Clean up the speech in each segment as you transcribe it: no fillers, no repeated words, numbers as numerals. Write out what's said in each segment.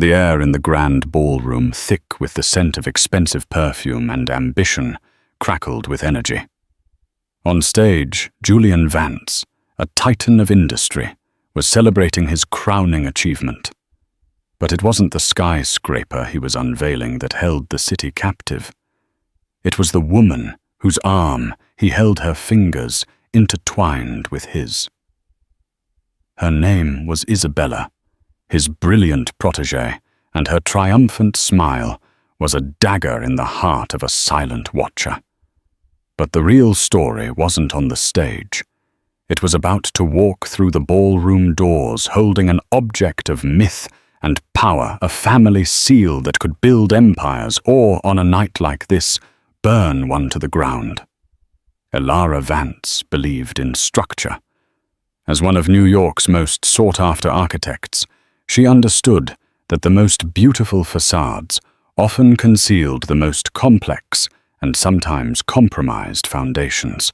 the air in the grand ballroom thick with the scent of expensive perfume and ambition crackled with energy. On stage, Julian Vance, a titan of industry, was celebrating his crowning achievement. But it wasn't the skyscraper he was unveiling that held the city captive. It was the woman whose arm he held her fingers intertwined with his. Her name was Isabella, his brilliant protégée, and her triumphant smile was a dagger in the heart of a silent watcher. But the real story wasn't on the stage. It was about to walk through the ballroom doors holding an object of myth and power, a family seal that could build empires or, on a night like this, burn one to the ground. Elara Vance believed in structure. As one of New York's most sought-after architects, she understood that the most beautiful facades often concealed the most complex and sometimes compromised foundations.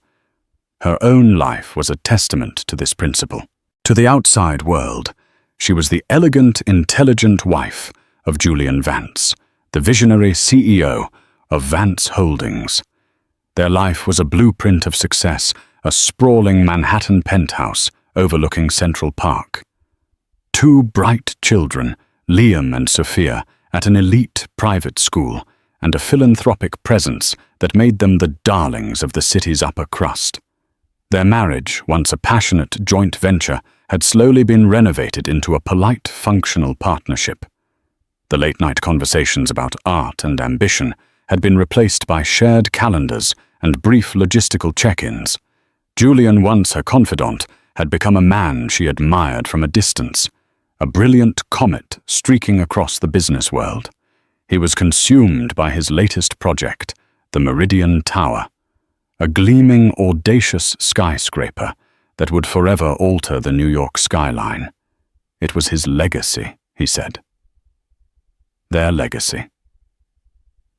Her own life was a testament to this principle. To the outside world, she was the elegant, intelligent wife of Julian Vance, the visionary CEO of Vance Holdings. Their life was a blueprint of success, a sprawling Manhattan penthouse overlooking Central Park. Two bright children, Liam and Sophia, at an elite private school, and a philanthropic presence that made them the darlings of the city's upper crust. Their marriage, once a passionate joint venture, had slowly been renovated into a polite, functional partnership. The late-night conversations about art and ambition had been replaced by shared calendars and brief logistical check-ins. Julian, once her confidant, had become a man she admired from a distance, a brilliant comet streaking across the business world. He was consumed by his latest project, the Meridian Tower, a gleaming, audacious skyscraper that would forever alter the New York skyline. It was his legacy, he said. Their legacy.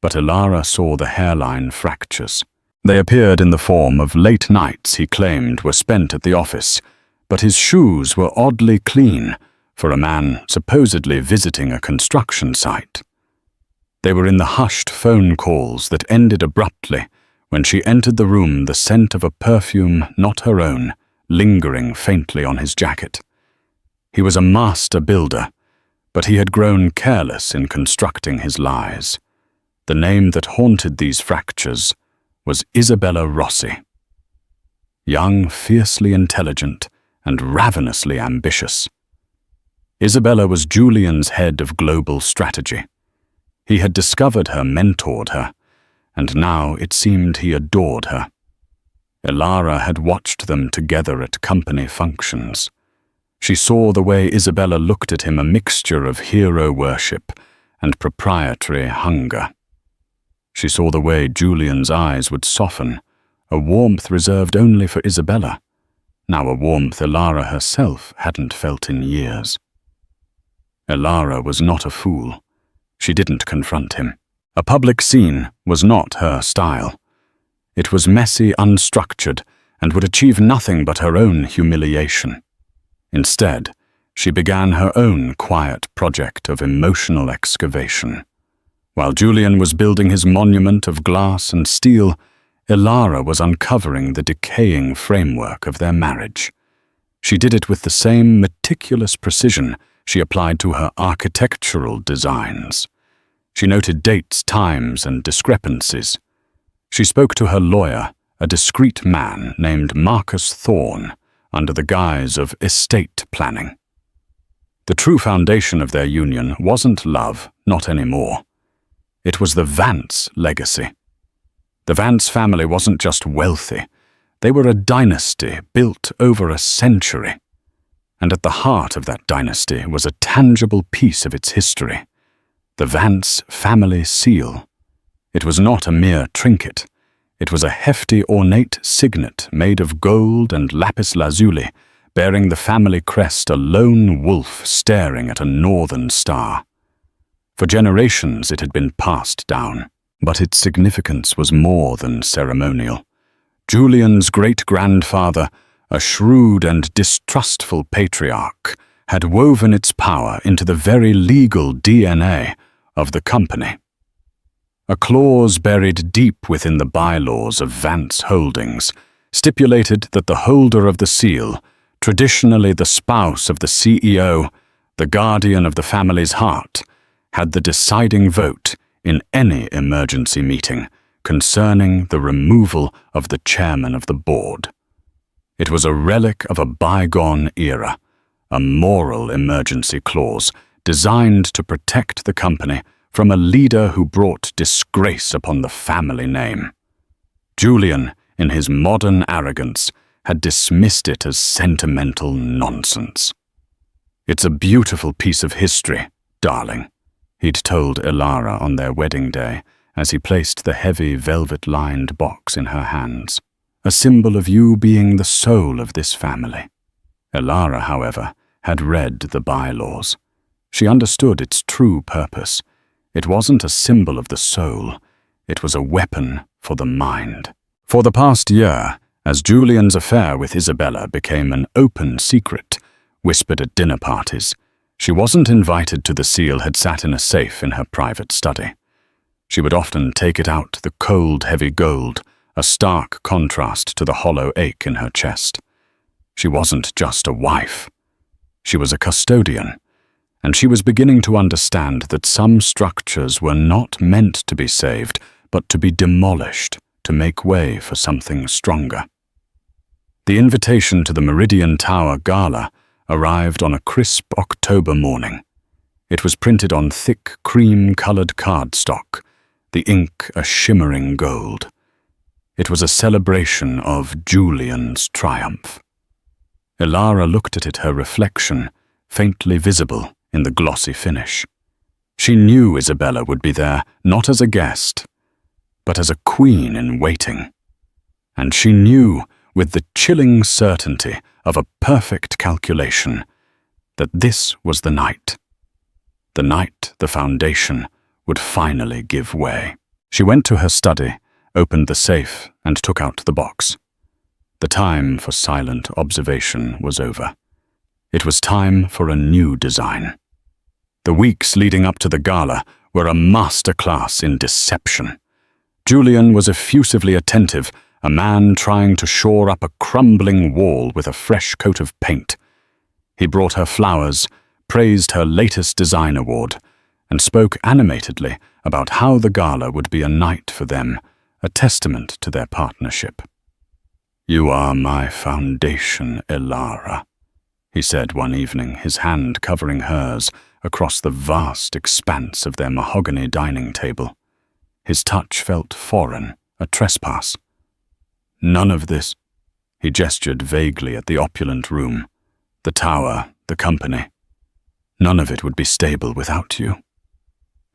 But Elara saw the hairline fractures. They appeared in the form of late nights he claimed were spent at the office, but his shoes were oddly clean for a man supposedly visiting a construction site. They were in the hushed phone calls that ended abruptly when she entered the room, the scent of a perfume not her own lingering faintly on his jacket. He was a master builder, but he had grown careless in constructing his lies. The name that haunted these fractures was Isabella Rossi. Young, fiercely intelligent, and ravenously ambitious. Isabella was Julian's head of global strategy. He had discovered her, mentored her, and now it seemed he adored her. Elara had watched them together at company functions. She saw the way Isabella looked at him, a mixture of hero worship and proprietary hunger. She saw the way Julian's eyes would soften, a warmth reserved only for Isabella, now a warmth Elara herself hadn't felt in years. Elara was not a fool. She didn't confront him. A public scene was not her style. It was messy, unstructured, and would achieve nothing but her own humiliation. Instead, she began her own quiet project of emotional excavation. While Julian was building his monument of glass and steel, Elara was uncovering the decaying framework of their marriage. She did it with the same meticulous precision she applied to her architectural designs. She noted dates, times, and discrepancies. She spoke to her lawyer, a discreet man named Marcus Thorne, under the guise of estate planning. The true foundation of their union wasn't love, not anymore. It was the Vance legacy. The Vance family wasn't just wealthy. They were a dynasty built over a century. And at the heart of that dynasty was a tangible piece of its history, the Vance family seal. It was not a mere trinket. It was a hefty, ornate signet made of gold and lapis lazuli, bearing the family crest, a lone wolf staring at a northern star. For generations it had been passed down, but its significance was more than ceremonial. Julian's great-grandfather, a shrewd and distrustful patriarch, had woven its power into the very legal DNA of the company. A clause buried deep within the bylaws of Vance Holdings stipulated that the holder of the seal, traditionally the spouse of the CEO, the guardian of the family's heart, had the deciding vote in any emergency meeting concerning the removal of the chairman of the board. It was a relic of a bygone era, a moral emergency clause designed to protect the company from a leader who brought disgrace upon the family name. Julian, in his modern arrogance, had dismissed it as sentimental nonsense. "It's a beautiful piece of history, darling," he'd told Elara on their wedding day as he placed the heavy velvet-lined box in her hands. "A symbol of you being the soul of this family." Elara, however, had read the bylaws. She understood its true purpose. It wasn't a symbol of the soul. It was a weapon for the mind. For the past year, as Julian's affair with Isabella became an open secret, whispered at dinner parties, she wasn't invited to the seal had sat in a safe in her private study. She would often take it out, the cold, heavy gold, a stark contrast to the hollow ache in her chest. She wasn't just a wife. She was a custodian, and she was beginning to understand that some structures were not meant to be saved, but to be demolished to make way for something stronger. The invitation to the Meridian Tower Gala arrived on a crisp October morning. It was printed on thick, cream-colored cardstock, the ink a shimmering gold. It was a celebration of Julian's triumph. Elara looked at her reflection, faintly visible in the glossy finish. She knew Isabella would be there, not as a guest, but as a queen in waiting. And she knew, with the chilling certainty of a perfect calculation, that this was the night the foundation would finally give way. She went to her study, opened the safe, and took out the box. The time for silent observation was over. It was time for a new design. The weeks leading up to the gala were a masterclass in deception. Julian was effusively attentive, a man trying to shore up a crumbling wall with a fresh coat of paint. He brought her flowers, praised her latest design award, and spoke animatedly about how the gala would be a night for them, a testament to their partnership. "You are my foundation, Elara," he said one evening, his hand covering hers across the vast expanse of their mahogany dining table. His touch felt foreign, a trespass. "None of this," he gestured vaguely at the opulent room, "the tower, the company. None of it would be stable without you."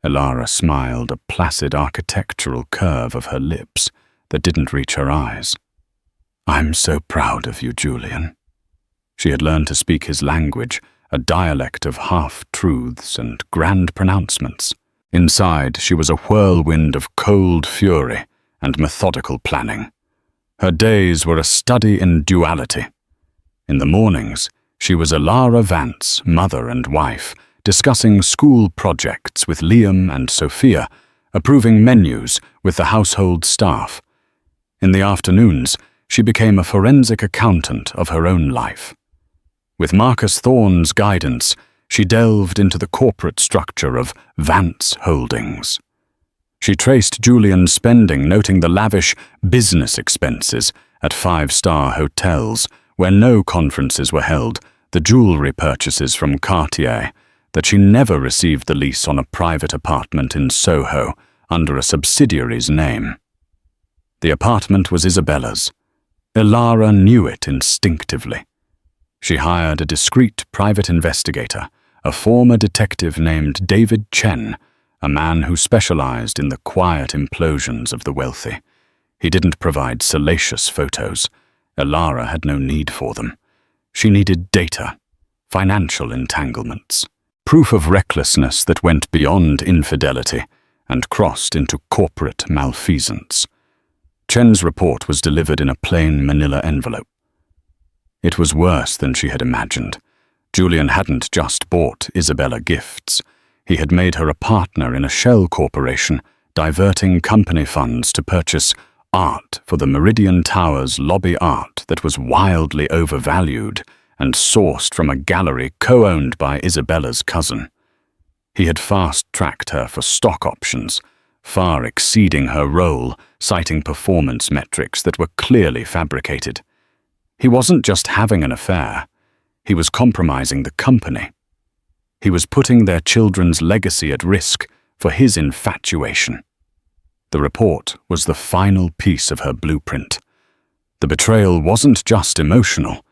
Elara smiled, a placid architectural curve of her lips that didn't reach her eyes. "I'm so proud of you, Julian." She had learned to speak his language, a dialect of half-truths and grand pronouncements. Inside, she was a whirlwind of cold fury and methodical planning. Her days were a study in duality. In the mornings, she was Elara Vance, mother and wife, discussing school projects with Liam and Sophia, approving menus with the household staff. In the afternoons, she became a forensic accountant of her own life. With Marcus Thorne's guidance, she delved into the corporate structure of Vance Holdings. She traced Julian's spending, noting the lavish business expenses at five-star hotels where no conferences were held, the jewelry purchases from Cartier, that she never received the lease on a private apartment in Soho under a subsidiary's name. The apartment was Isabella's. Elara knew it instinctively. She hired a discreet private investigator, a former detective named David Chen, a man who specialized in the quiet implosions of the wealthy. He didn't provide salacious photos. Elara had no need for them. She needed data, financial entanglements, proof of recklessness that went beyond infidelity and crossed into corporate malfeasance. Chen's report was delivered in a plain manila envelope. It was worse than she had imagined. Julian hadn't just bought Isabella gifts. He had made her a partner in a shell corporation, diverting company funds to purchase art for the Meridian Tower's lobby art that was wildly overvalued and sourced from a gallery co-owned by Isabella's cousin. He had fast-tracked her for stock options, far exceeding her role, citing performance metrics that were clearly fabricated. He wasn't just having an affair. He was compromising the company. He was putting their children's legacy at risk for his infatuation. The report was the final piece of her blueprint. The betrayal wasn't just emotional.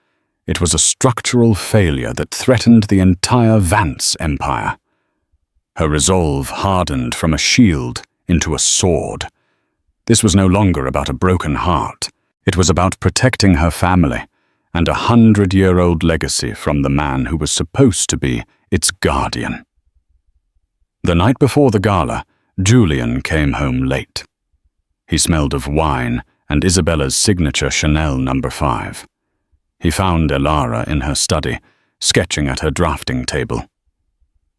It was a structural failure that threatened the entire Vance empire. Her resolve hardened from a shield into a sword. This was no longer about a broken heart. It was about protecting her family and a 100-year-old legacy from the man who was supposed to be its guardian. The night before the gala, Julian came home late. He smelled of wine and Isabella's signature Chanel No. 5. He found Elara in her study, sketching at her drafting table.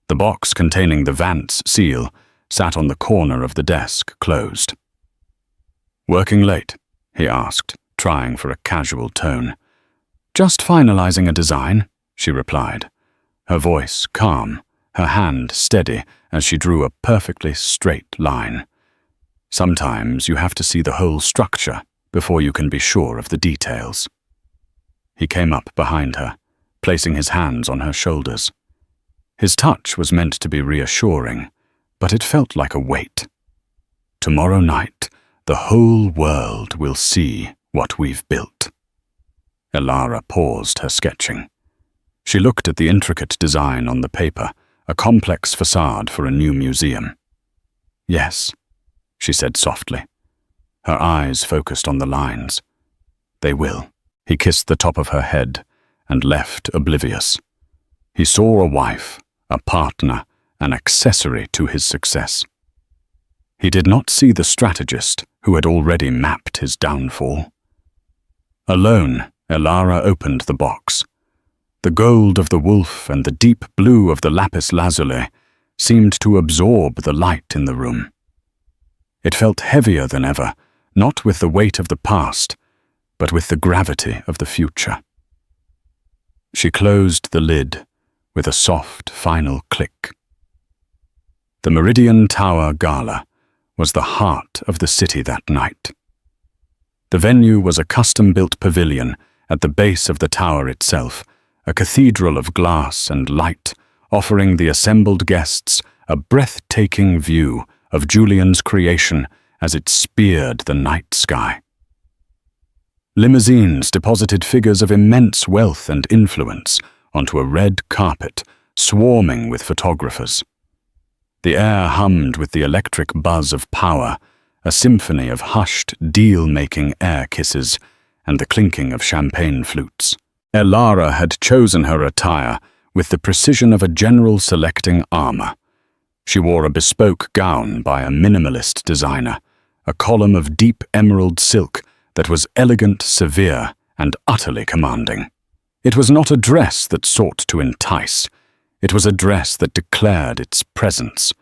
The box containing the Vance seal sat on the corner of the desk, closed. "Working late?" he asked, trying for a casual tone. "Just finalizing a design," she replied, her voice calm, her hand steady as she drew a perfectly straight line. Sometimes you have to see the whole structure before you can be sure of the details. He came up behind her, placing his hands on her shoulders. His touch was meant to be reassuring, but it felt like a weight. "Tomorrow night, the whole world will see what we've built." Elara paused her sketching. She looked at the intricate design on the paper, a complex facade for a new museum. "Yes," she said softly. Her eyes focused on the lines. "They will." He kissed the top of her head and left oblivious. He saw a wife, a partner, an accessory to his success. He did not see the strategist who had already mapped his downfall. Alone, Elara opened the box. The gold of the wolf and the deep blue of the lapis lazuli seemed to absorb the light in the room. It felt heavier than ever, not with the weight of the past, but with the gravity of the future. She closed the lid with a soft, final click. The Meridian Tower Gala was the heart of the city that night. The venue was a custom-built pavilion at the base of the tower itself, a cathedral of glass and light, offering the assembled guests a breathtaking view of Julian's creation as it speared the night sky. Limousines deposited figures of immense wealth and influence onto a red carpet, swarming with photographers. The air hummed with the electric buzz of power, a symphony of hushed, deal-making air kisses, and the clinking of champagne flutes. Elara had chosen her attire with the precision of a general selecting armor. She wore a bespoke gown by a minimalist designer, a column of deep emerald silk that was elegant, severe, and utterly commanding. It was not a dress that sought to entice. It was a dress that declared its presence.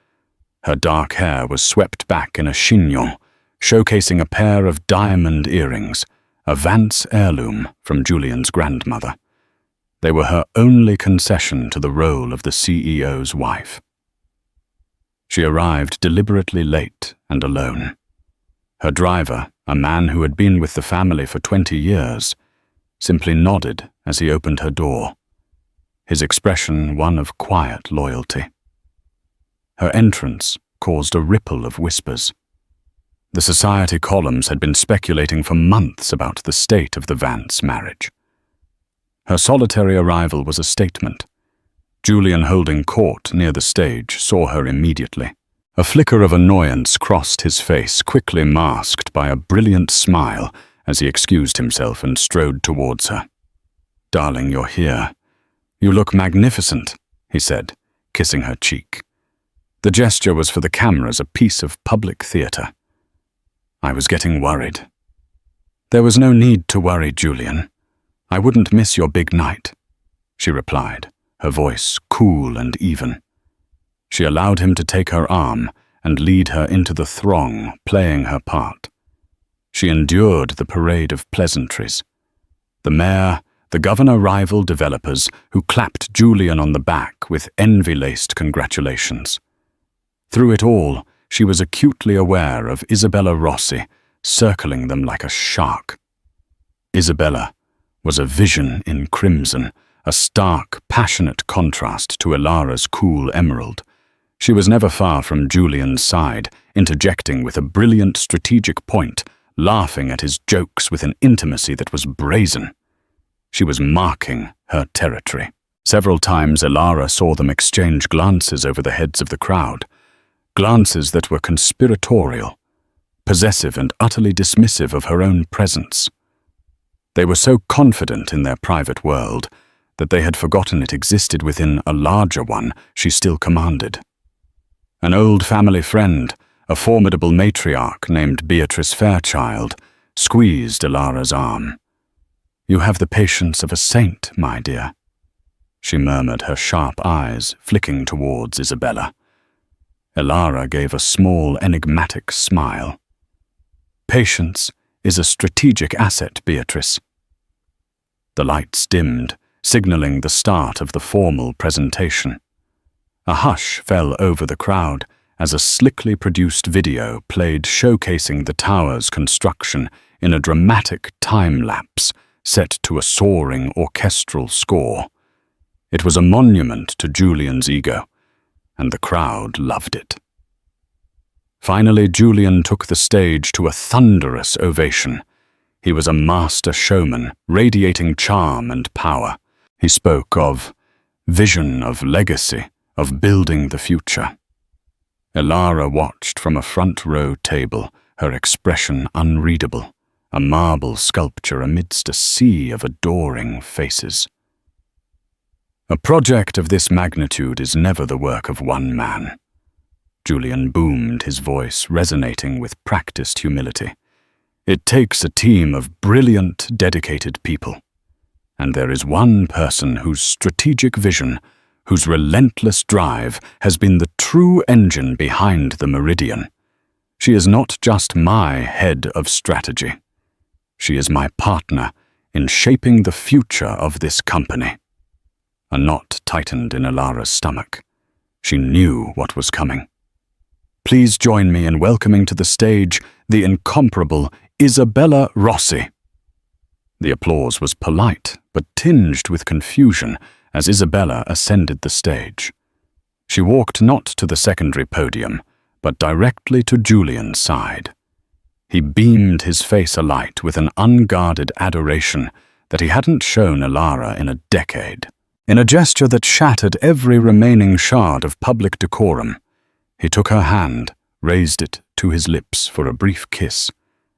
Her dark hair was swept back in a chignon, showcasing a pair of diamond earrings, a Vance heirloom from Julian's grandmother. They were her only concession to the role of the CEO's wife. She arrived deliberately late and alone. Her driver, a man who had been with the family for 20 years, simply nodded as he opened her door, his expression one of quiet loyalty. Her entrance caused a ripple of whispers. The society columns had been speculating for months about the state of the Vance marriage. Her solitary arrival was a statement. Julian, holding court near the stage, saw her immediately. A flicker of annoyance crossed his face, quickly masked by a brilliant smile as he excused himself and strode towards her. "Darling, you're here. You look magnificent," he said, kissing her cheek. The gesture was for the cameras, a piece of public theatre. "I was getting worried." "There was no need to worry, Julian. I wouldn't miss your big night," she replied, her voice cool and even. She allowed him to take her arm and lead her into the throng, playing her part. She endured the parade of pleasantries. The mayor, the governor rival developers who clapped Julian on the back with envy-laced congratulations. Through it all, she was acutely aware of Isabella Rossi, circling them like a shark. Isabella was a vision in crimson, a stark, passionate contrast to Ilara's cool emerald. She was never far from Julian's side, interjecting with a brilliant strategic point, laughing at his jokes with an intimacy that was brazen. She was marking her territory. Several times Ilara saw them exchange glances over the heads of the crowd, glances that were conspiratorial, possessive and utterly dismissive of her own presence. They were so confident in their private world that they had forgotten it existed within a larger one she still commanded. An old family friend, a formidable matriarch named Beatrice Fairchild, squeezed Ilara's arm. "You have the patience of a saint, my dear," she murmured, her sharp eyes flicking towards Isabella. Ilara gave a small, enigmatic smile. "Patience is a strategic asset, Beatrice." The lights dimmed, signaling the start of the formal presentation. A hush fell over the crowd as a slickly produced video played showcasing the tower's construction in a dramatic time-lapse set to a soaring orchestral score. It was a monument to Julian's ego, and the crowd loved it. Finally, Julian took the stage to a thunderous ovation. He was a master showman, radiating charm and power. He spoke of vision, of legacy, of building the future. Ilara watched from a front-row table, her expression unreadable, a marble sculpture amidst a sea of adoring faces. A project of this magnitude is never the work of one man. Julian boomed, his voice resonating with practiced humility. It takes a team of brilliant, dedicated people. And there is one person whose strategic vision, whose relentless drive has been the true engine behind the Meridian. She is not just my head of strategy. She is my partner in shaping the future of this company. A knot tightened in Ilara's stomach. She knew what was coming. Please join me in welcoming to the stage the incomparable Isabella Rossi. The applause was polite, but tinged with confusion as Isabella ascended the stage. She walked not to the secondary podium, but directly to Julian's side. He beamed, his face alight with an unguarded adoration that he hadn't shown Ilara in a decade. In a gesture that shattered every remaining shard of public decorum, he took her hand, raised it to his lips for a brief kiss,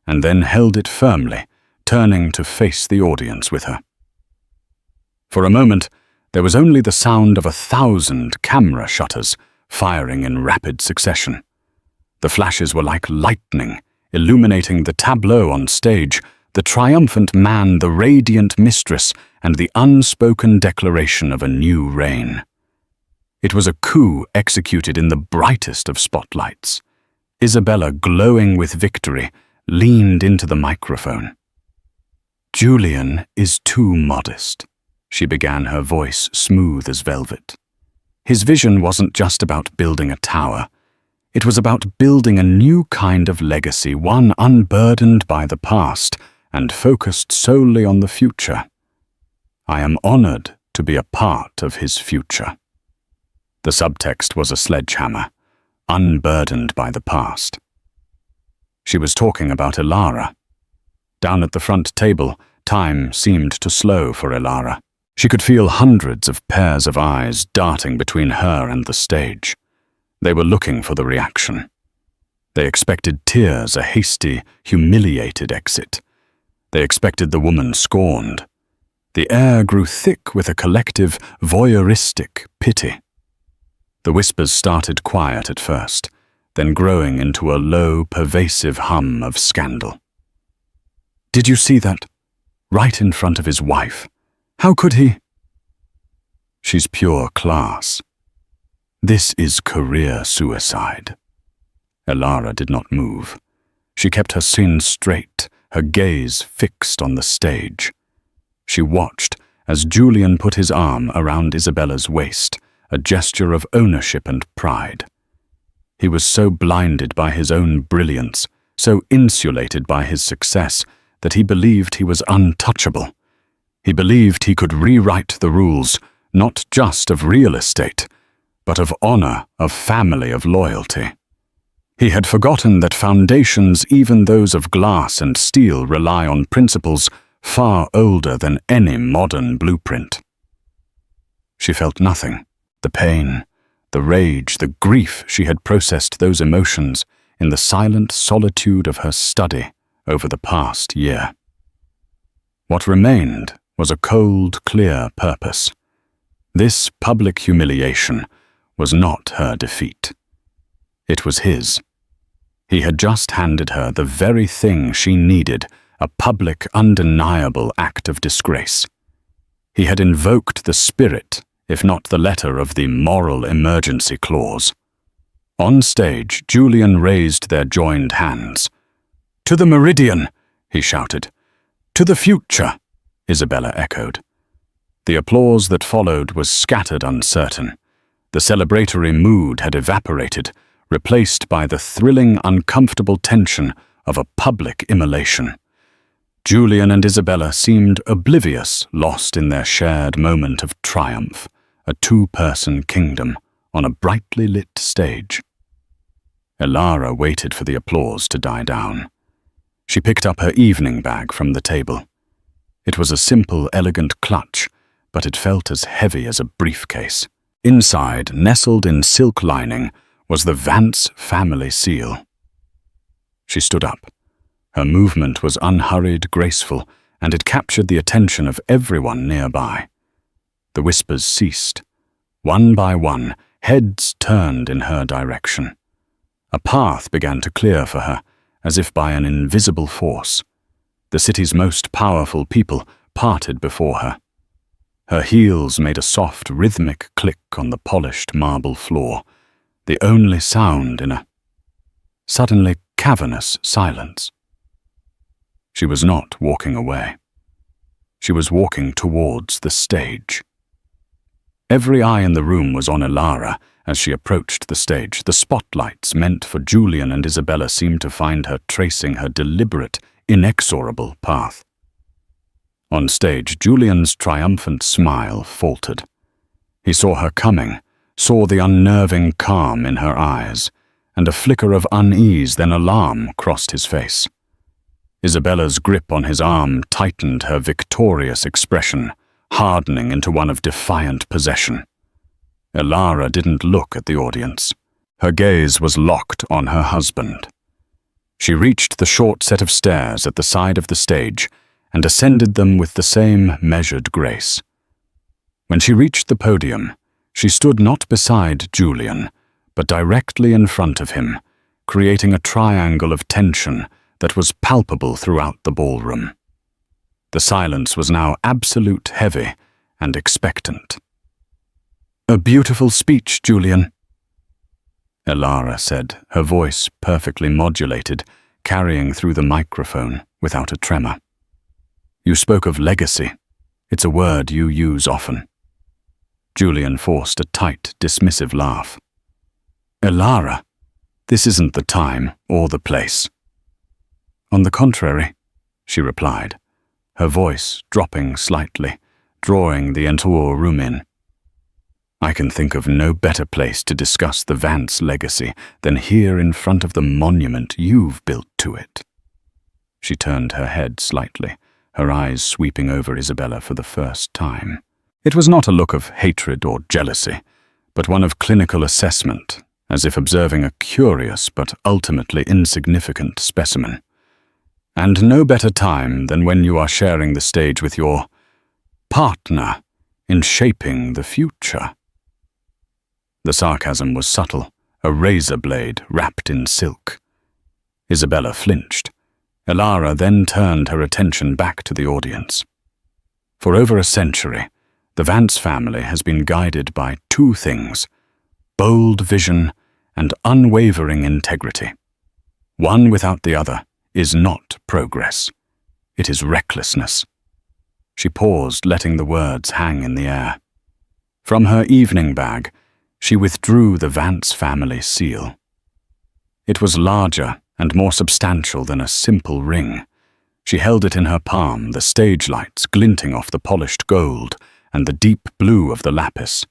and then held it firmly, turning to face the audience with her. For a moment, there was only the sound of 1,000 camera shutters firing in rapid succession. The flashes were like lightning, illuminating the tableau on stage, the triumphant man, the radiant mistress, and the unspoken declaration of a new reign. It was a coup executed in the brightest of spotlights. Isabella, glowing with victory, leaned into the microphone. "Julian is too modest," she began, her voice smooth as velvet. His vision wasn't just about building a tower. It was about building a new kind of legacy, one unburdened by the past and focused solely on the future. I am honored to be a part of his future. The subtext was a sledgehammer, unburdened by the past. She was talking about Ilara. Down at the front table, time seemed to slow for Ilara. She could feel hundreds of pairs of eyes darting between her and the stage. They were looking for the reaction. They expected tears, a hasty, humiliated exit. They expected the woman scorned. The air grew thick with a collective, voyeuristic pity. The whispers started quiet at first, then growing into a low, pervasive hum of scandal. "Did you see that? Right in front of his wife. How could he?" She's pure class. This is career suicide. Elara did not move. She kept her chin straight, her gaze fixed on the stage. She watched as Julian put his arm around Isabella's waist, a gesture of ownership and pride. He was so blinded by his own brilliance, so insulated by his success, that he believed he was untouchable. He believed he could rewrite the rules, not just of real estate, but of honor, of family, of loyalty. He had forgotten that foundations, even those of glass and steel, rely on principles far older than any modern blueprint. She felt nothing. The pain, the rage, the grief. She had processed those emotions in the silent solitude of her study over the past year. What remained was a cold, clear purpose. This public humiliation was not her defeat. It was his. He had just handed her the very thing she needed, a public, undeniable act of disgrace. He had invoked the spirit, if not the letter, of the moral emergency clause. On stage, Julian raised their joined hands. "To the meridian!" he shouted. "To the future!" Isabella echoed. The applause that followed was scattered, uncertain. The celebratory mood had evaporated, replaced by the thrilling, uncomfortable tension of a public immolation. Julian and Isabella seemed oblivious, lost in their shared moment of triumph, a two-person kingdom on a brightly lit stage. Elara waited for the applause to die down. She picked up her evening bag from the table. It was a simple, elegant clutch, but it felt as heavy as a briefcase. Inside, nestled in silk lining, was the Vance family seal. She stood up. Her movement was unhurried, graceful, and it captured the attention of everyone nearby. The whispers ceased. One by one, heads turned in her direction. A path began to clear for her, as if by an invisible force. The city's most powerful people parted before her. Her heels made a soft, rhythmic click on the polished marble floor, the only sound in a suddenly cavernous silence. She was not walking away. She was walking towards the stage. Every eye in the room was on Elara as she approached the stage. The spotlights meant for Julian and Isabella seemed to find her tracing her deliberate, inexorable path. On stage, Julian's triumphant smile faltered. He saw her coming, saw the unnerving calm in her eyes, and a flicker of unease, then alarm, crossed his face. Isabella's grip on his arm tightened, her victorious expression hardening into one of defiant possession. Elara didn't look at the audience. Her gaze was locked on her husband. She reached the short set of stairs at the side of the stage and ascended them with the same measured grace. When she reached the podium, she stood not beside Julian, but directly in front of him, creating a triangle of tension that was palpable throughout the ballroom. The silence was now absolute, heavy, and expectant. "A beautiful speech, Julian," Elara said, her voice perfectly modulated, carrying through the microphone without a tremor. "You spoke of legacy. It's a word you use often." Julian forced a tight, dismissive laugh. "Elara, this isn't the time or the place." "On the contrary," she replied, her voice dropping slightly, drawing the entire room in. "I can think of no better place to discuss the Vance legacy than here in front of the monument you've built to it." She turned her head slightly, her eyes sweeping over Isabella for the first time. It was not a look of hatred or jealousy, but one of clinical assessment, as if observing a curious but ultimately insignificant specimen. "And no better time than when you are sharing the stage with your partner in shaping the future." The sarcasm was subtle, a razor blade wrapped in silk. Isabella flinched. Elara then turned her attention back to the audience. For over a century, The Vance family has been guided by two things: bold vision and unwavering integrity. One without the other is not progress. It is recklessness. She paused, letting the words hang in the air. From her evening bag, she withdrew the Vance family seal. It was larger and more substantial than a simple ring. She held it in her palm, the stage lights glinting off the polished gold and the deep blue of the lapis.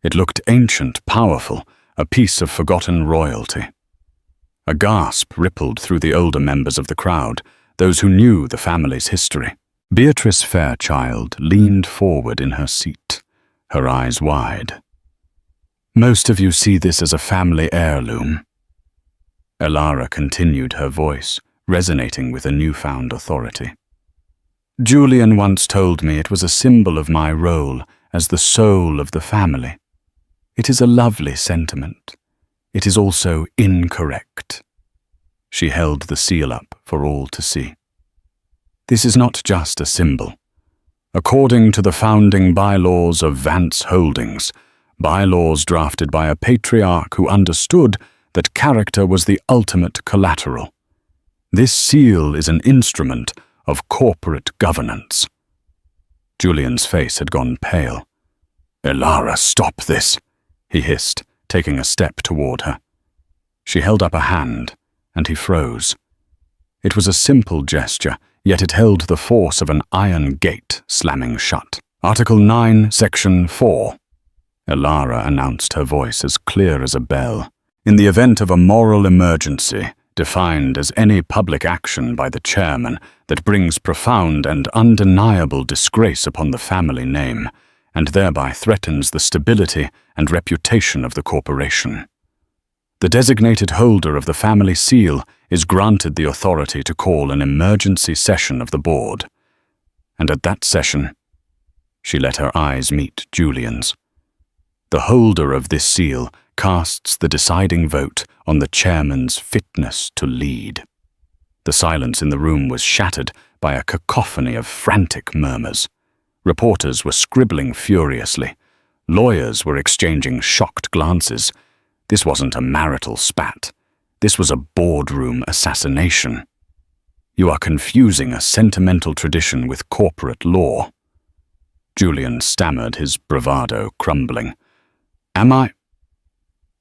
It looked ancient, powerful, a piece of forgotten royalty. A gasp rippled through the older members of the crowd, those who knew the family's history. Beatrice Fairchild leaned forward in her seat, her eyes wide. "Most of you see this as a family heirloom." Elara continued, her voice resonating with a newfound authority. "Julian once told me it was a symbol of my role as the soul of the family. It is a lovely sentiment. It is also incorrect." She held the seal up for all to see. "This is not just a symbol. According to the founding bylaws of Vance Holdings, bylaws drafted by a patriarch who understood that character was the ultimate collateral, this seal is an instrument of corporate governance." Julian's face had gone pale. "Elara, stop this," he hissed, taking a step toward her. She held up a hand, and he froze. It was a simple gesture, yet it held the force of an iron gate slamming shut. "Article 9, Section 4. Elara announced, her voice as clear as a bell. "In the event of a moral emergency, defined as any public action by the chairman that brings profound and undeniable disgrace upon the family name, and thereby threatens the stability and reputation of the corporation, the designated holder of the family seal is granted the authority to call an emergency session of the board. And at that session," she let her eyes meet Julian's, "the holder of this seal casts the deciding vote on the chairman's fitness to lead." The silence in the room was shattered by a cacophony of frantic murmurs. Reporters were scribbling furiously. Lawyers were exchanging shocked glances. This wasn't a marital spat. This was a boardroom assassination. "You are confusing a sentimental tradition with corporate law." Julian stammered, his bravado crumbling. "Am I?"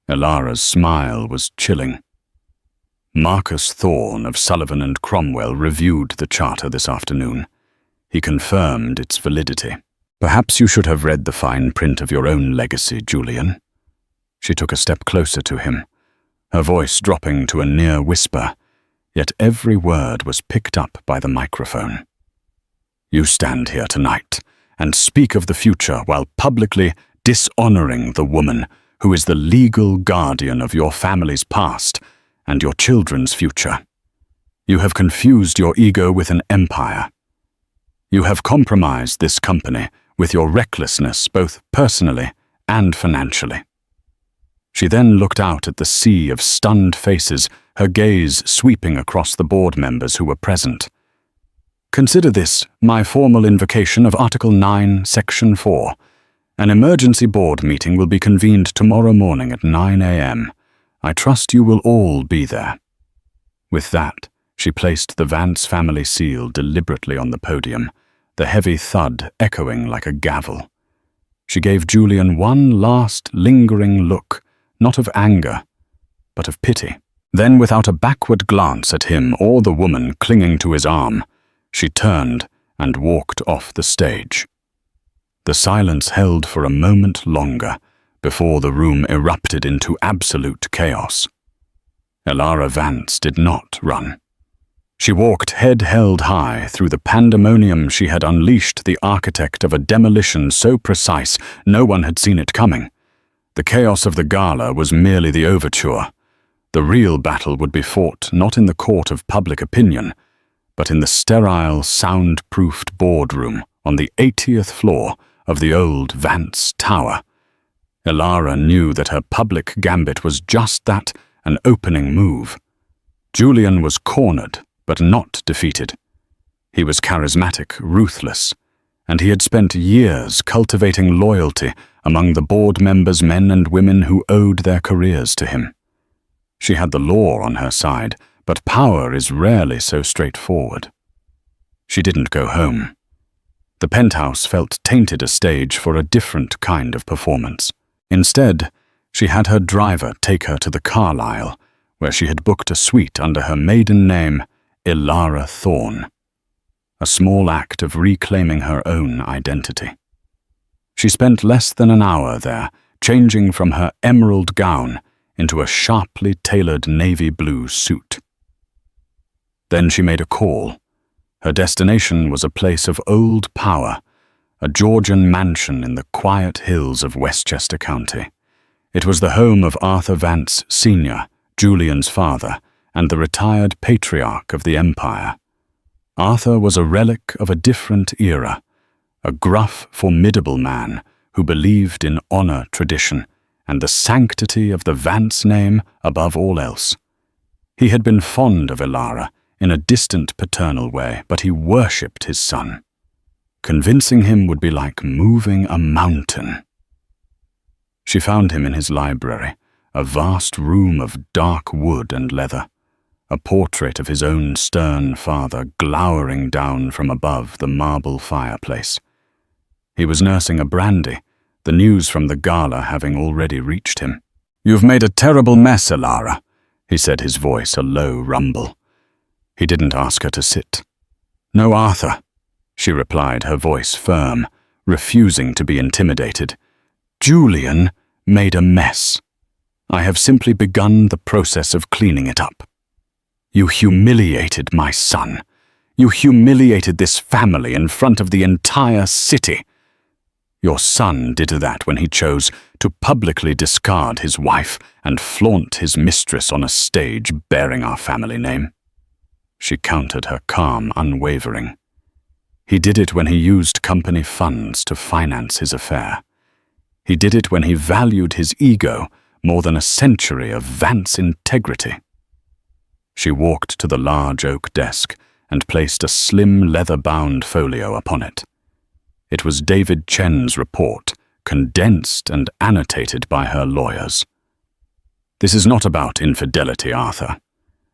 Elara's smile was chilling. Marcus Thorne of Sullivan and Cromwell reviewed the charter this afternoon. He confirmed its validity. "Perhaps you should have read the fine print of your own legacy, Julian." She took a step closer to him, her voice dropping to a near whisper, yet every word was picked up by the microphone. "You stand here tonight and speak of the future while publicly dishonoring the woman who is the legal guardian of your family's past and your children's future. You have confused your ego with an empire. You have compromised this company with your recklessness both personally and financially." She then looked out at the sea of stunned faces, her gaze sweeping across the board members who were present. "Consider this my formal invocation of Article 9, Section 4. An emergency board meeting will be convened tomorrow morning at 9 a.m. I trust you will all be there." With that, she placed the Vance family seal deliberately on the podium, the heavy thud echoing like a gavel. She gave Julian one last lingering look, not of anger, but of pity. Then, without a backward glance at him or the woman clinging to his arm, she turned and walked off the stage. The silence held for a moment longer before the room erupted into absolute chaos. Elara Vance did not run. She walked head held high through the pandemonium. She had unleashed the architect of a demolition so precise no one had seen it coming. The chaos of the gala was merely the overture. The real battle would be fought not in the court of public opinion, but in the sterile, soundproofed boardroom on the 80th floor of the old Vance Tower. Elara knew that her public gambit was just that, an opening move. Julian was cornered, but not defeated. He was charismatic, ruthless, and he had spent years cultivating loyalty among the board members, men and women who owed their careers to him. She had the law on her side, but power is rarely so straightforward. She didn't go home. The penthouse felt tainted a stage for a different kind of performance. Instead, she had her driver take her to the Carlisle, where she had booked a suite under her maiden name, Ilara Thorne. A small act of reclaiming her own identity. She spent less than an hour there, changing from her emerald gown into a sharply tailored navy blue suit. Then she made a call. Her destination was a place of old power, a Georgian mansion in the quiet hills of Westchester County. It was the home of Arthur Vance Sr., Julian's father, and the retired patriarch of the empire. Arthur was a relic of a different era, a gruff, formidable man who believed in honor, tradition, and the sanctity of the Vance name above all else. He had been fond of Ilara in a distant paternal way, but he worshipped his son. Convincing him would be like moving a mountain. She found him in his library, a vast room of dark wood and leather, a portrait of his own stern father glowering down from above the marble fireplace. He was nursing a brandy, the news from the Gala having already reached him. "You've made a terrible mess, Ilara," he said, his voice a low rumble. He didn't ask her to sit. "No, Arthur," she replied, her voice firm, refusing to be intimidated. "Julian made a mess. I have simply begun the process of cleaning it up. You humiliated my son. You humiliated this family in front of the entire city. Your son did that when he chose to publicly discard his wife and flaunt his mistress on a stage bearing our family name." She countered her calm, unwavering. "He did it when he used company funds to finance his affair. He did it when he valued his ego more than a century of Vance integrity." She walked to the large oak desk and placed a slim leather-bound folio upon it. It was David Chen's report, condensed and annotated by her lawyers. "This is not about infidelity, Arthur.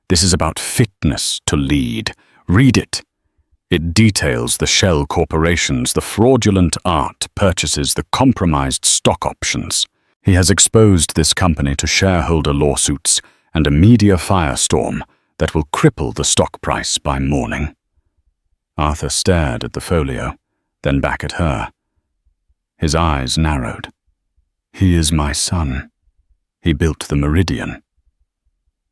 This is about fitness to lead. Read it. It details the shell corporations, the fraudulent art purchases, the compromised stock options. He has exposed this company to shareholder lawsuits and a media firestorm that will cripple the stock price by morning." Arthur stared at the folio, then back at her. His eyes narrowed. "He is my son. He built the Meridian.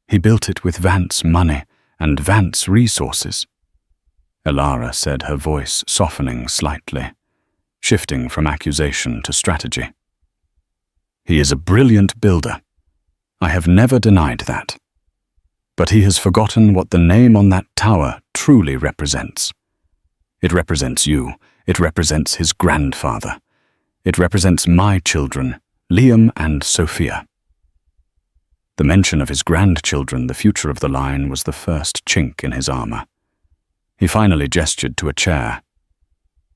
He built it with Vance money and Vance resources." Ilara said, her voice softening slightly, shifting from accusation to strategy. "He is a brilliant builder. I have never denied that. But he has forgotten what the name on that tower truly represents. It represents you. It represents his grandfather. It represents my children, Liam and Sophia." The mention of his grandchildren, the future of the line, was the first chink in his armor. He finally gestured to a chair.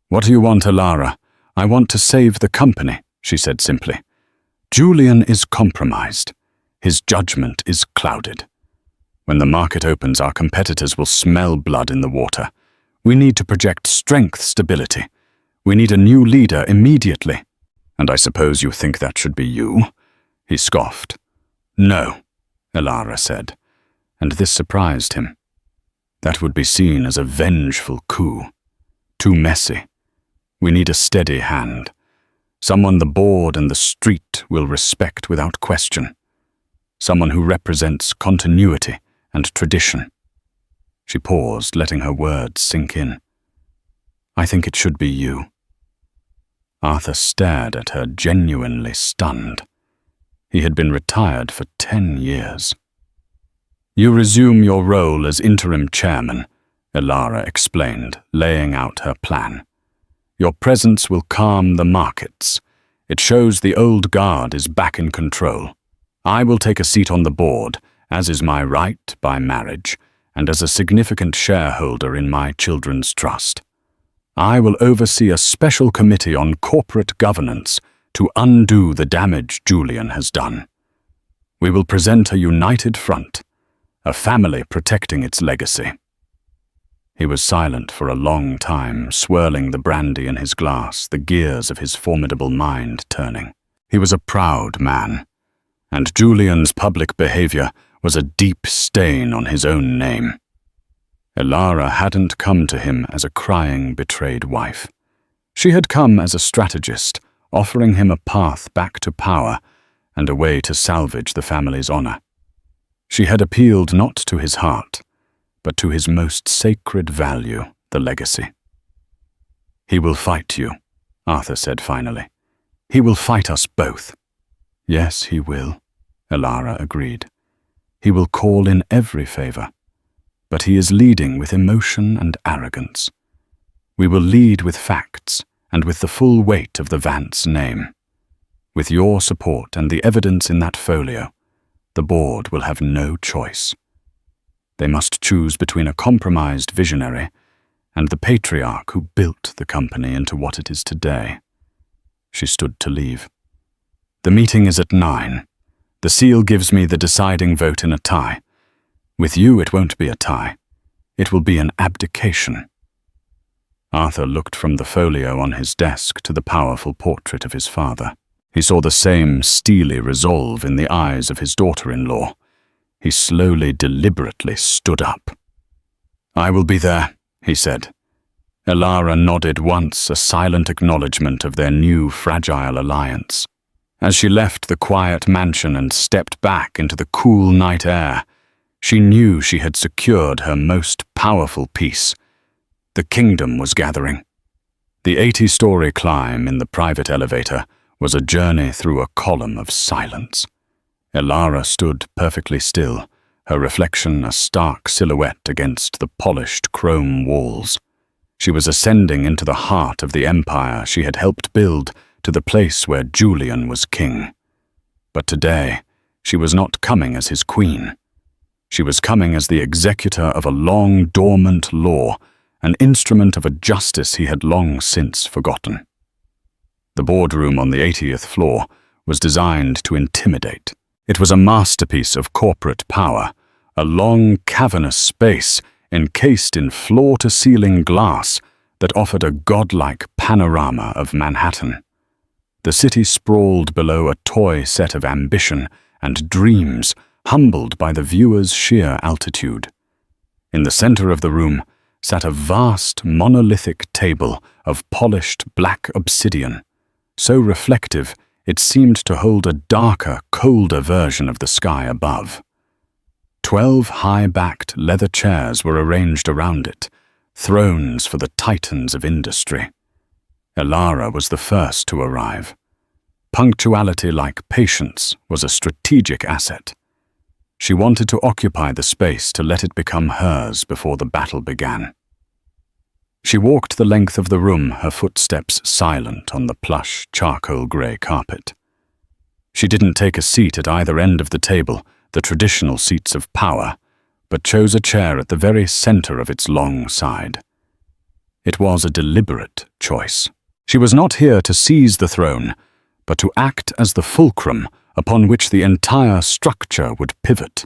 "What do you want, Ilara? I want to save the company," she said simply. "Julian is compromised. His judgment is clouded. When the market opens, our competitors will smell blood in the water. We need to project strength, stability. We need a new leader immediately." "And I suppose you think that should be you?" he scoffed. "No," Ilara said, and this surprised him. "That would be seen as a vengeful coup. Too messy. We need a steady hand. Someone the board and the street will respect without question. Someone who represents continuity and tradition." She paused, letting her words sink in. "I think it should be you." Arthur stared at her, genuinely stunned. He had been retired for 10 years. "You resume your role as interim chairman," Ilara explained, laying out her plan. "Your presence will calm the markets. It shows the old guard is back in control. I will take a seat on the board, as is my right by marriage, and as a significant shareholder in my children's trust. I will oversee a special committee on corporate governance to undo the damage Julian has done. We will present a united front, a family protecting its legacy." He was silent for a long time, swirling the brandy in his glass, the gears of his formidable mind turning. He was a proud man, and Julian's public behavior was a deep stain on his own name. Elara hadn't come to him as a crying, betrayed wife. She had come as a strategist, offering him a path back to power and a way to salvage the family's honor. She had appealed not to his heart, but to his most sacred value, the legacy. "He will fight you," Arthur said finally. "He will fight us both." "Yes, he will," Elara agreed. "He will call in every favor, but he is leading with emotion and arrogance. We will lead with facts and with the full weight of the Vance name. With your support and the evidence in that folio, the board will have no choice. They must choose between a compromised visionary and the patriarch who built the company into what it is today." She stood to leave. "The meeting is at 9. The seal gives me the deciding vote in a tie. With you it won't be a tie. It will be an abdication." Arthur looked from the folio on his desk to the powerful portrait of his father. He saw the same steely resolve in the eyes of his daughter-in-law. He slowly, deliberately stood up. "I will be there," he said. Elara nodded once, a silent acknowledgement of their new, fragile alliance. As she left the quiet mansion and stepped back into the cool night air, she knew she had secured her most powerful piece. The kingdom was gathering. The 80-story climb in the private elevator was a journey through a column of silence. Elara stood perfectly still, her reflection a stark silhouette against the polished chrome walls. She was ascending into the heart of the empire she had helped build, to the place where Julian was king. But today, she was not coming as his queen. She was coming as the executor of a long-dormant law, an instrument of a justice he had long since forgotten. The boardroom on the 80th floor was designed to intimidate. It was a masterpiece of corporate power, a long, cavernous space encased in floor-to-ceiling glass that offered a godlike panorama of Manhattan. The city sprawled below a toy set of ambition and dreams, humbled by the viewer's sheer altitude. In the center of the room sat a vast, monolithic table of polished black obsidian, so reflective it seemed to hold a darker, colder version of the sky above. 12 high-backed leather chairs were arranged around it, thrones for the titans of industry. Elara was the first to arrive. Punctuality, like patience, was a strategic asset. She wanted to occupy the space to let it become hers before the battle began. She walked the length of the room, her footsteps silent on the plush, charcoal-grey carpet. She didn't take a seat at either end of the table, the traditional seats of power, but chose a chair at the very center of its long side. It was a deliberate choice. She was not here to seize the throne, but to act as the fulcrum upon which the entire structure would pivot.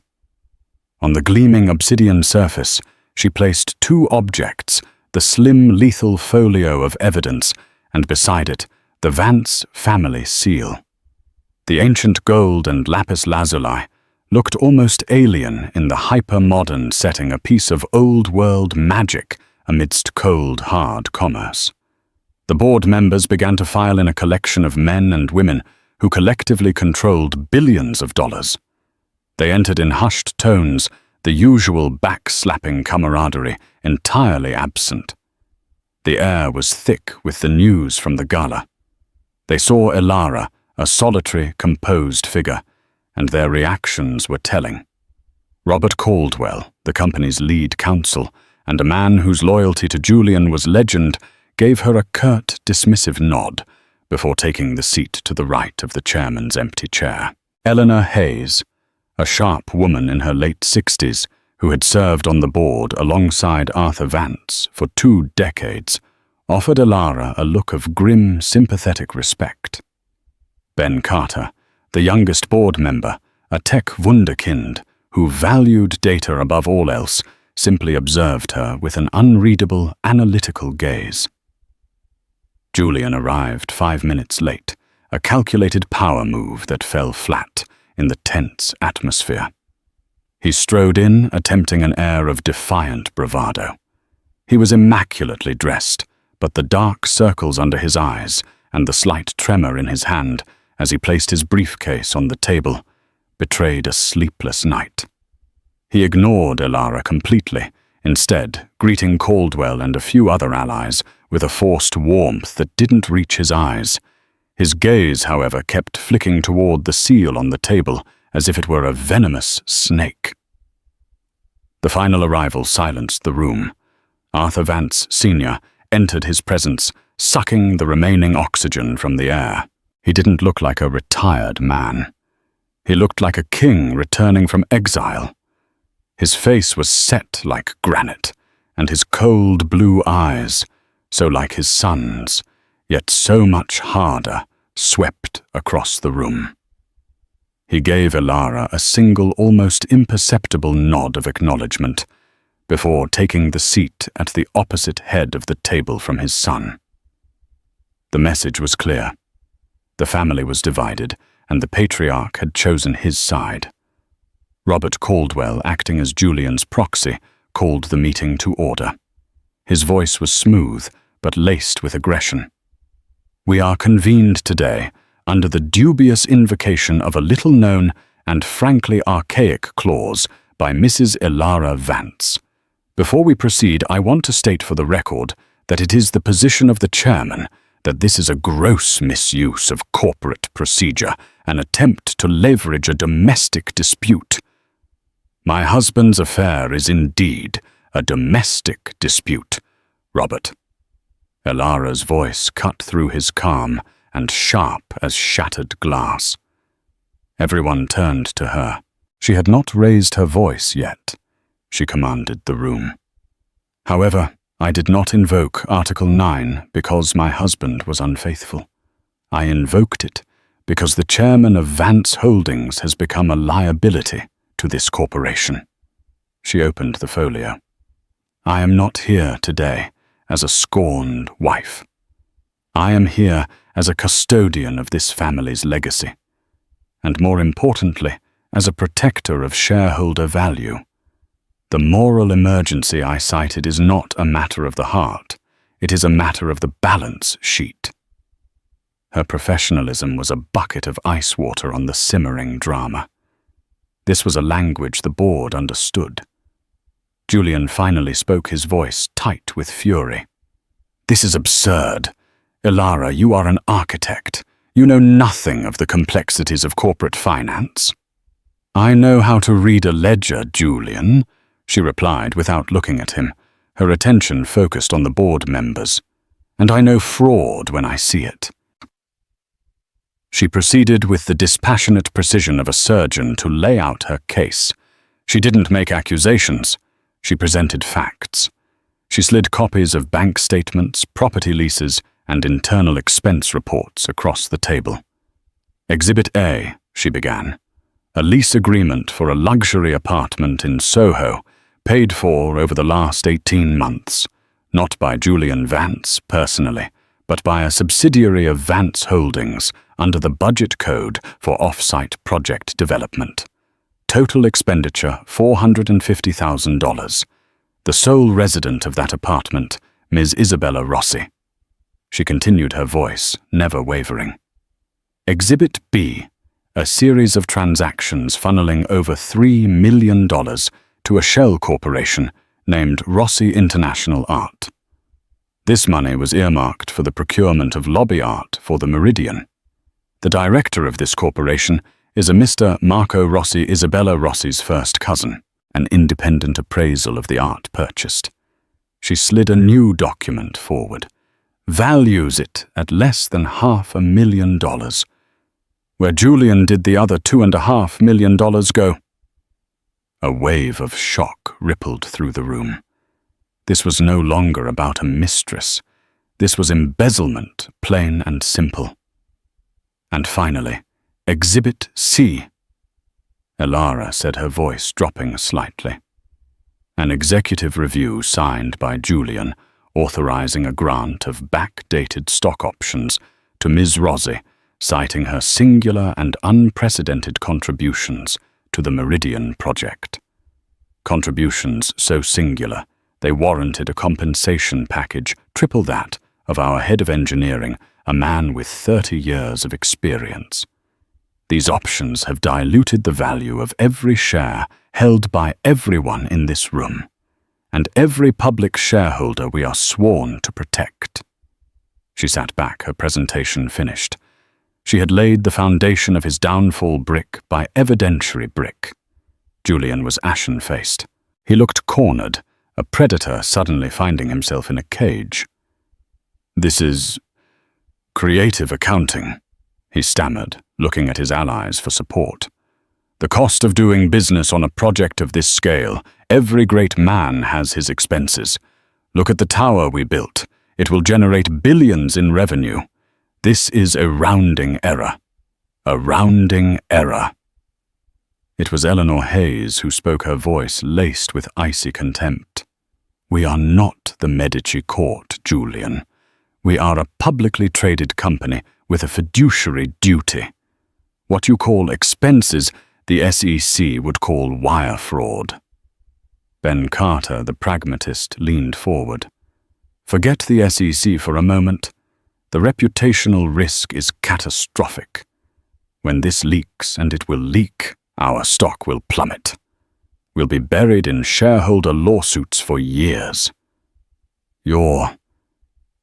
On the gleaming obsidian surface, she placed 2 objects, the slim, lethal folio of evidence, and beside it, the Vance family seal. The ancient gold and lapis lazuli looked almost alien in the hyper-modern setting, a piece of old-world magic amidst cold, hard commerce. The board members began to file in a collection of men and women who collectively controlled billions of dollars. They entered in hushed tones, the usual back-slapping camaraderie entirely absent. The air was thick with the news from the Gala. They saw Elara, a solitary, composed figure, and their reactions were telling. Robert Caldwell, the company's lead counsel, and a man whose loyalty to Julian was legend, gave her a curt, dismissive nod before taking the seat to the right of the chairman's empty chair. Eleanor Hayes, a sharp woman in her late 60s, who had served on the board alongside Arthur Vance for 2 decades, offered Elara a look of grim, sympathetic respect. Ben Carter, the youngest board member, a tech wunderkind who valued data above all else, simply observed her with an unreadable, analytical gaze. Julian arrived 5 minutes late, a calculated power move that fell flat in the tense atmosphere. He strode in, attempting an air of defiant bravado. He was immaculately dressed, but the dark circles under his eyes and the slight tremor in his hand as he placed his briefcase on the table betrayed a sleepless night. He ignored Elara completely, instead greeting Caldwell and a few other allies with a forced warmth that didn't reach his eyes. His gaze, however, kept flicking toward the seal on the table as if it were a venomous snake. The final arrival silenced the room. Arthur Vance, Sr., entered his presence, sucking the remaining oxygen from the air. He didn't look like a retired man. He looked like a king returning from exile. His face was set like granite, and his cold blue eyes, so like his son's, yet so much harder, swept across the room. He gave Elara a single, almost imperceptible nod of acknowledgement before taking the seat at the opposite head of the table from his son. The message was clear. The family was divided, and the patriarch had chosen his side. Robert Caldwell, acting as Julian's proxy, called the meeting to order. His voice was smooth, but laced with aggression. "We are convened today under the dubious invocation of a little-known and frankly archaic clause by Mrs. Elara Vance. Before we proceed, I want to state for the record that it is the position of the chairman that this is a gross misuse of corporate procedure, an attempt to leverage a domestic dispute. My husband's affair is indeed a domestic dispute, Robert." Elara's voice cut through his calm and sharp as shattered glass. Everyone turned to her. She had not raised her voice yet. She commanded the room. "However, I did not invoke Article 9 because my husband was unfaithful. I invoked it because the chairman of Vance Holdings has become a liability to this corporation." She opened the folio. "I am not here today as a scorned wife. I am here as a custodian of this family's legacy, and more importantly, as a protector of shareholder value. The moral emergency I cited is not a matter of the heart. It is a matter of the balance sheet." Her professionalism was a bucket of ice water on the simmering drama. This was a language the board understood. Julian finally spoke, his voice tight with fury. "This is absurd. Elara, you are an architect. You know nothing of the complexities of corporate finance." "I know how to read a ledger, Julian," she replied without looking at him, her attention focused on the board members. "And I know fraud when I see it." She proceeded with the dispassionate precision of a surgeon to lay out her case. She didn't make accusations. She presented facts. She slid copies of bank statements, property leases, and internal expense reports across the table. "Exhibit A," she began. "A lease agreement for a luxury apartment in Soho, paid for over the last 18 months, not by Julian Vance personally, but by a subsidiary of Vance Holdings under the budget code for off-site project development. Total expenditure $450,000. The sole resident of that apartment, Ms. Isabella Rossi." She continued, her voice never wavering. "Exhibit B, a series of transactions funneling over $3 million to a shell corporation named Rossi International Art. This money was earmarked for the procurement of lobby art for the Meridian. The director of this corporation is a Mr. Marco Rossi, Isabella Rossi's first cousin, an independent appraisal of the art purchased." She slid a new document forward. "Values it at less than $500,000. Where Julian did the other $2.5 million go?" A wave of shock rippled through the room. This was no longer about a mistress. This was embezzlement, plain and simple. And finally, Exhibit C. Elara said, her voice dropping slightly. An executive review signed by Julian, authorizing a grant of backdated stock options to Ms. Rossi, citing her singular and unprecedented contributions to the Meridian project. Contributions so singular, they warranted a compensation package triple that of our head of engineering, a man with 30 years of experience. These options have diluted the value of every share held by everyone in this room, and every public shareholder we are sworn to protect. She sat back, her presentation finished. She had laid the foundation of his downfall brick by evidentiary brick. Julian was ashen-faced. He looked cornered, a predator suddenly finding himself in a cage. "This is creative accounting," he stammered, looking at his allies for support. "The cost of doing business on a project of this scale, every great man has his expenses. Look at the tower we built. It will generate billions in revenue. This is a rounding error. A rounding error." It was Eleanor Hayes who spoke, her voice laced with icy contempt. "We are not the Medici court, Julian. We are a publicly traded company with a fiduciary duty. What you call expenses, the SEC would call wire fraud." Ben Carter, the pragmatist, leaned forward. "Forget the SEC for a moment. The reputational risk is catastrophic. When this leaks, and it will leak, our stock will plummet. We'll be buried in shareholder lawsuits for years. Your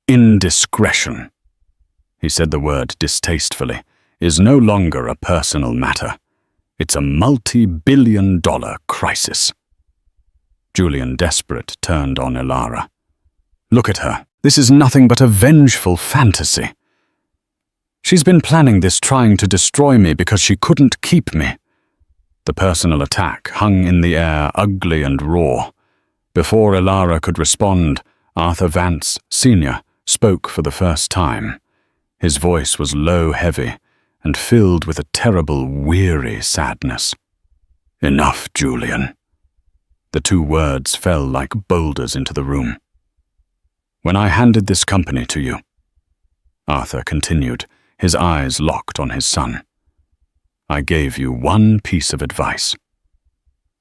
indiscretion," he said the word distastefully, "is no longer a personal matter. It's a multi-billion-dollar crisis." Julian, desperate, turned on Elara. "Look at her. This is nothing but a vengeful fantasy. She's been planning this, trying to destroy me because she couldn't keep me." The personal attack hung in the air, ugly and raw. Before Elara could respond, Arthur Vance, Sr., spoke for the first time. His voice was low, heavy, and filled with a terrible, weary sadness. "Enough, Julian." The two words fell like boulders into the room. "When I handed this company to you," Arthur continued, his eyes locked on his son, "I gave you one piece of advice.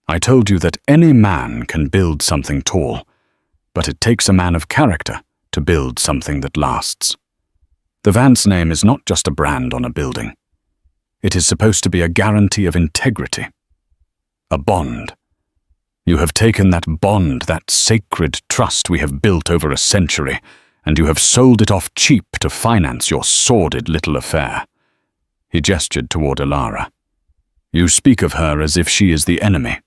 I told you that any man can build something tall, but it takes a man of character to build something that lasts. The Vance name is not just a brand on a building. It is supposed to be a guarantee of integrity. A bond. You have taken that bond, that sacred trust we have built over a century, and you have sold it off cheap to finance your sordid little affair." He gestured toward Elara. "You speak of her as if she is the enemy.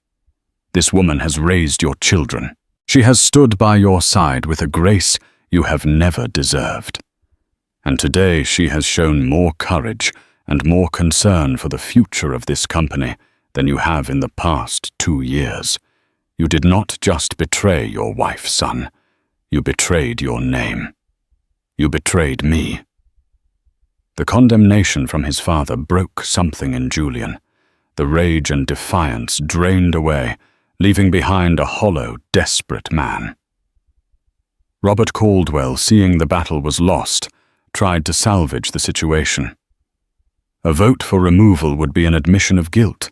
This woman has raised your children. She has stood by your side with a grace you have never deserved. And today she has shown more courage and more concern for the future of this company than you have in the past 2 years. You did not just betray your wife, son. You betrayed your name. You betrayed me." The condemnation from his father broke something in Julian. The rage and defiance drained away, leaving behind a hollow, desperate man. Robert Caldwell, seeing the battle was lost, tried to salvage the situation. A vote for removal would be an admission of guilt.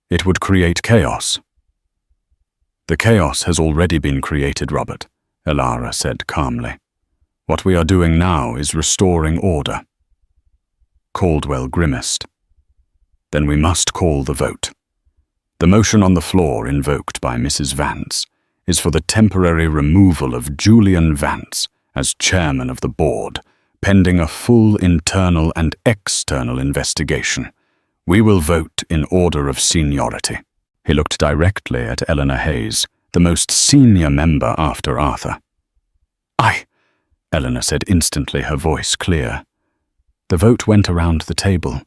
It would create chaos. "The chaos has already been created, Robert," Elara said calmly. "What we are doing now is restoring order." Caldwell grimaced. "Then we must call the vote. The motion on the floor, invoked by Mrs. Vance, is for the temporary removal of Julian Vance as chairman of the board, pending a full internal and external investigation. We will vote in order of seniority." He looked directly at Eleanor Hayes, the most senior member after Arthur. "Aye," Eleanor said instantly, her voice clear. The vote went around the table.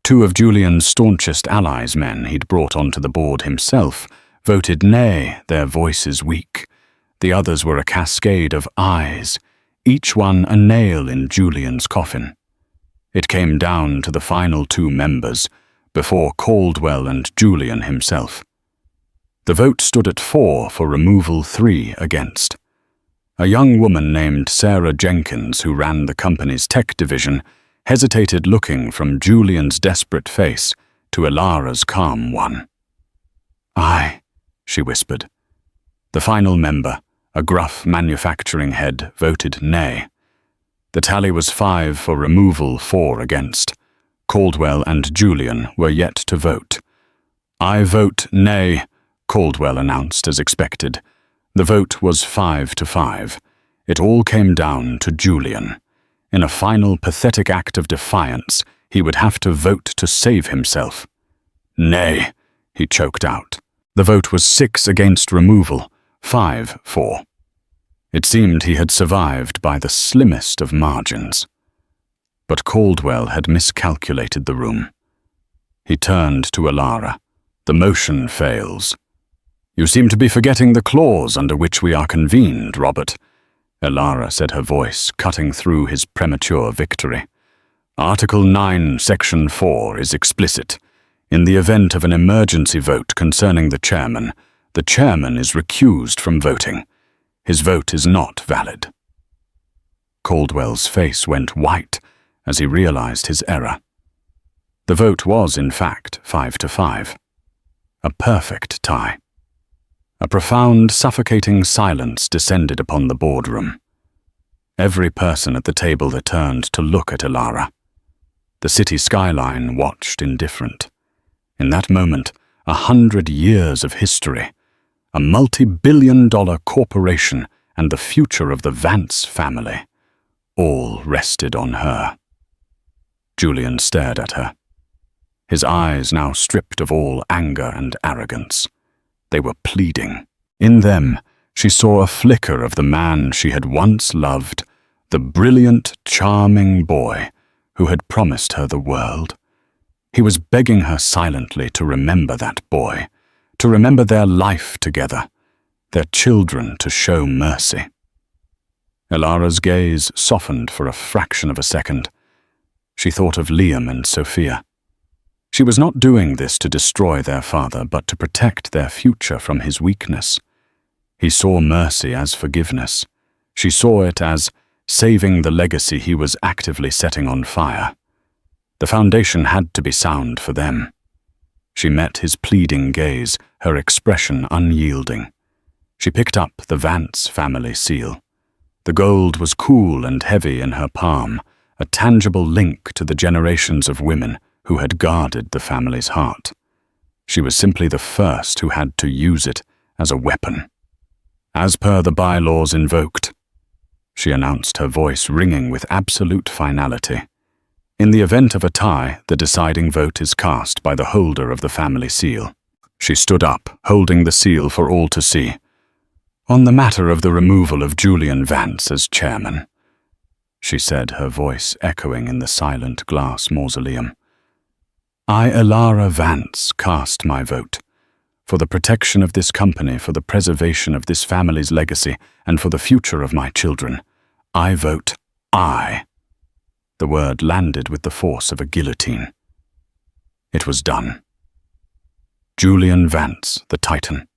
2 of Julian's staunchest allies, men he'd brought onto the board himself, voted nay, their voices weak. The others were a cascade of ayes, each one a nail in Julian's coffin. It came down to the final 2 members, before Caldwell and Julian himself. The vote stood at 4 for removal, 3 against. A young woman named Sarah Jenkins, who ran the company's tech division, hesitated, looking from Julian's desperate face to Ilara's calm one. "Aye," she whispered. The final member, a gruff manufacturing head, voted nay. The tally was 5 for removal, 4 against. Caldwell and Julian were yet to vote. "I vote nay," Caldwell announced as expected. The vote was 5 to 5. It all came down to Julian. In a final pathetic act of defiance, he would have to vote to save himself. "Nay," he choked out. The vote was 6 against removal, 5 for. It seemed he had survived by the slimmest of margins. But Caldwell had miscalculated the room. He turned to Ilara. "The motion fails." "You seem to be forgetting the clause under which we are convened, Robert," Ilara said, her voice cutting through his premature victory. "Article 9, Section 4 is explicit. In the event of an emergency vote concerning the chairman is recused from voting. His vote is not valid." Caldwell's face went white as he realized his error. The vote was, in fact, 5 to 5. A perfect tie. A profound, suffocating silence descended upon the boardroom. Every person at the table turned to look at Ilara. The city skyline watched indifferent. In that moment, 100 years of history, a multi-billion-dollar corporation, and the future of the Vance family, all rested on her. Julian stared at her, his eyes now stripped of all anger and arrogance. They were pleading. In them, she saw a flicker of the man she had once loved, the brilliant, charming boy who had promised her the world. He was begging her silently to remember that boy, to remember their life together, their children, to show mercy. Ilara's gaze softened for a fraction of a second. She thought of Liam and Sophia. She was not doing this to destroy their father, but to protect their future from his weakness. He saw mercy as forgiveness. She saw it as saving the legacy he was actively setting on fire. The foundation had to be sound for them. She met his pleading gaze, her expression unyielding. She picked up the Vance family seal. The gold was cool and heavy in her palm, a tangible link to the generations of women who had guarded the family's heart. She was simply the first who had to use it as a weapon. "As per the bylaws invoked," she announced, her voice ringing with absolute finality. "In the event of a tie, the deciding vote is cast by the holder of the family seal." She stood up, holding the seal for all to see. "On the matter of the removal of Julian Vance as chairman," she said, her voice echoing in the silent glass mausoleum, "I, Ilara Vance, cast my vote. For the protection of this company, for the preservation of this family's legacy, and for the future of my children, I vote aye." The word landed with the force of a guillotine. It was done. Julian Vance, the Titan.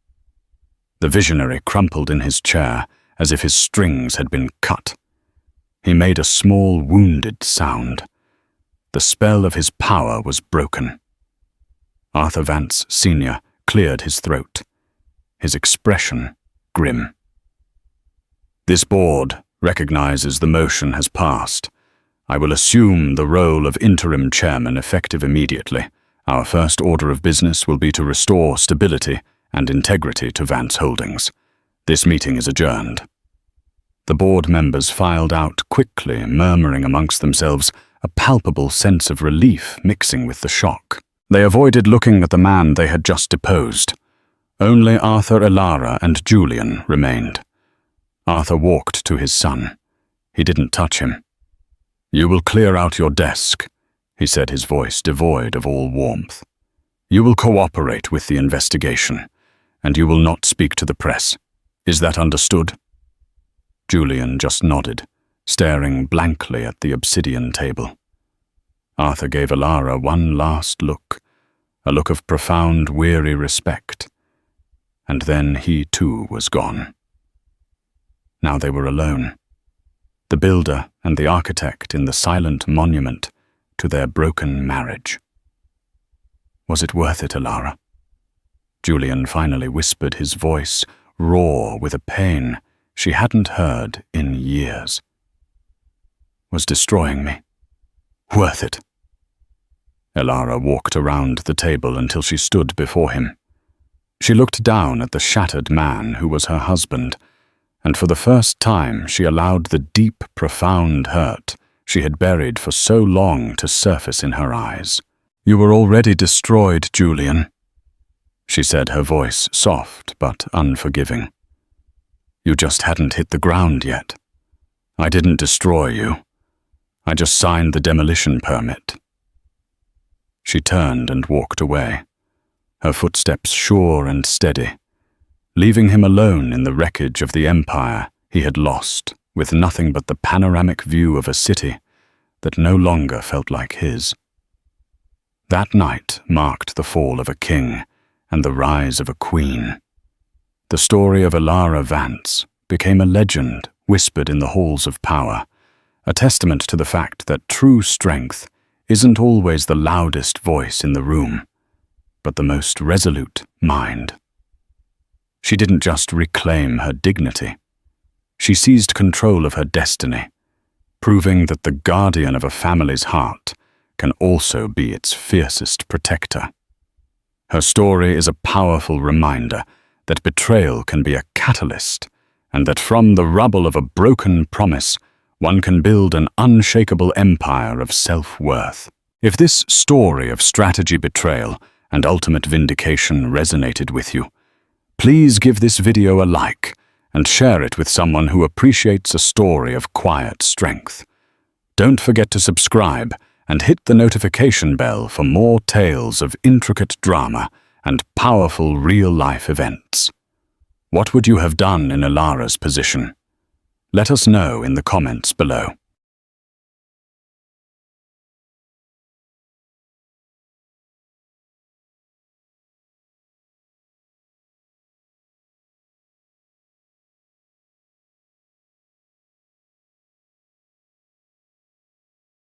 The visionary crumpled in his chair as if his strings had been cut. He made a small, wounded sound. The spell of his power was broken. Arthur Vance Sr. cleared his throat, his expression grim. "This board recognizes the motion has passed. I will assume the role of interim chairman effective immediately. Our first order of business will be to restore stability and integrity to Vance Holdings. This meeting is adjourned." The board members filed out quickly, murmuring amongst themselves, a palpable sense of relief mixing with the shock. They avoided looking at the man they had just deposed. Only Arthur, Ilara, and Julian remained. Arthur walked to his son. He didn't touch him. "You will clear out your desk," he said, his voice devoid of all warmth. "You will cooperate with the investigation, and you will not speak to the press. Is that understood?" Julian just nodded, staring blankly at the obsidian table. Arthur gave Alara one last look, a look of profound, weary respect, and then he too was gone. Now they were alone, the builder and the architect in the silent monument to their broken marriage. Was it worth it, Alara? Julian finally whispered, his voice raw with a pain she hadn't heard in years. Was destroying me worth it? Alara walked around the table until she stood before him. She looked down at the shattered man who was her husband, and for the first time she allowed the deep, profound hurt she had buried for so long to surface in her eyes. "You were already destroyed, Julian," she said, her voice soft but unforgiving. "You just hadn't hit the ground yet. I didn't destroy you. I just signed the demolition permit." She turned and walked away, her footsteps sure and steady, leaving him alone in the wreckage of the empire he had lost, with nothing but the panoramic view of a city that no longer felt like his. That night marked the fall of a king and the rise of a queen. The story of Alara Vance became a legend whispered in the halls of power, a testament to the fact that true strength isn't always the loudest voice in the room, but the most resolute mind. She didn't just reclaim her dignity. She seized control of her destiny, proving that the guardian of a family's heart can also be its fiercest protector. Her story is a powerful reminder that betrayal can be a catalyst, and that from the rubble of a broken promise, one can build an unshakable empire of self-worth. If this story of strategy, betrayal, and ultimate vindication resonated with you, please give this video a like and share it with someone who appreciates a story of quiet strength. Don't forget to subscribe and hit the notification bell for more tales of intricate drama and powerful real-life events. What would you have done in Alara's position? Let us know in the comments below.